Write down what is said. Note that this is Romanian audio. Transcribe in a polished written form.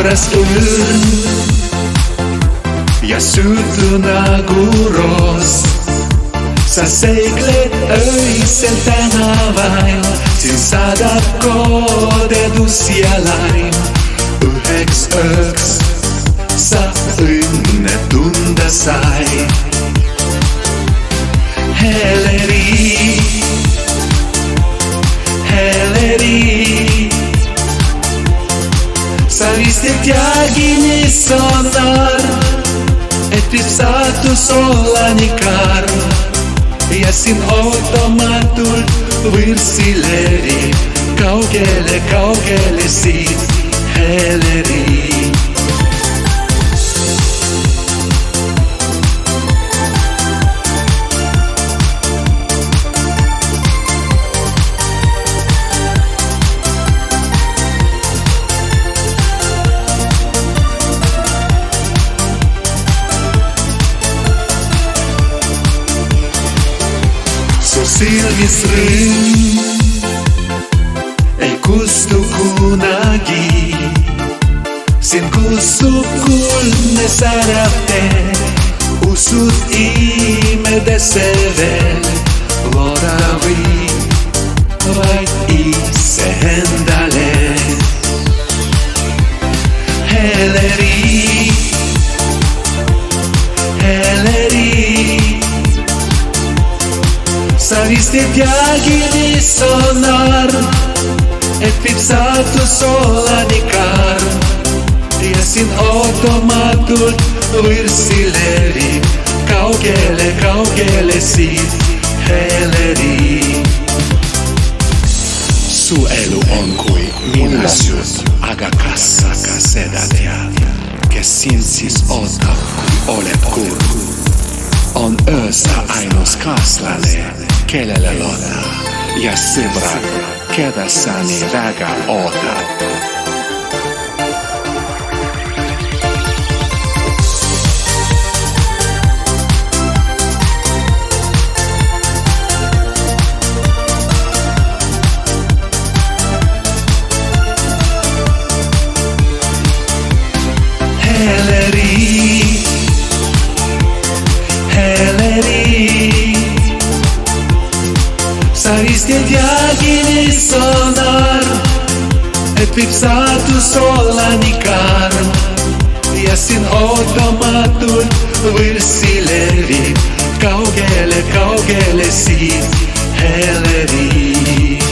răsturnă, ja sutuna guros. Sa seglet öisel tänavain, sin sadat kodedus jalain. Yheks öks sa ynne tunda sai. Heleri, heleri, sa vistet jagini sonar, et pipsatus olanikar. Ja sin automatul vârsileri, kaugele, kaugele siit, heleri. Silvis rând, ei custu cu nagi, sin kusukul ne sarate, usut ime de sevel, voravi, vai i sehendale. Heleri, heleri, sa vistet jagini sonar, et pipsatus olanikar. Ja sin automatul vârsileri, kaugele, kaugele siit, heleri. Suelu on kui minasius aga kassa sedatia, kes sinsis ota kui olet kurku. On öössä ainus kaslane, kelele lota, ja sõbrad, keda sa nii väga ootad. Sa vistet jagini sonar, et pipsatus olanikar. Ja sin automatul vârsileri, kaugele, kaugele siit, heleri.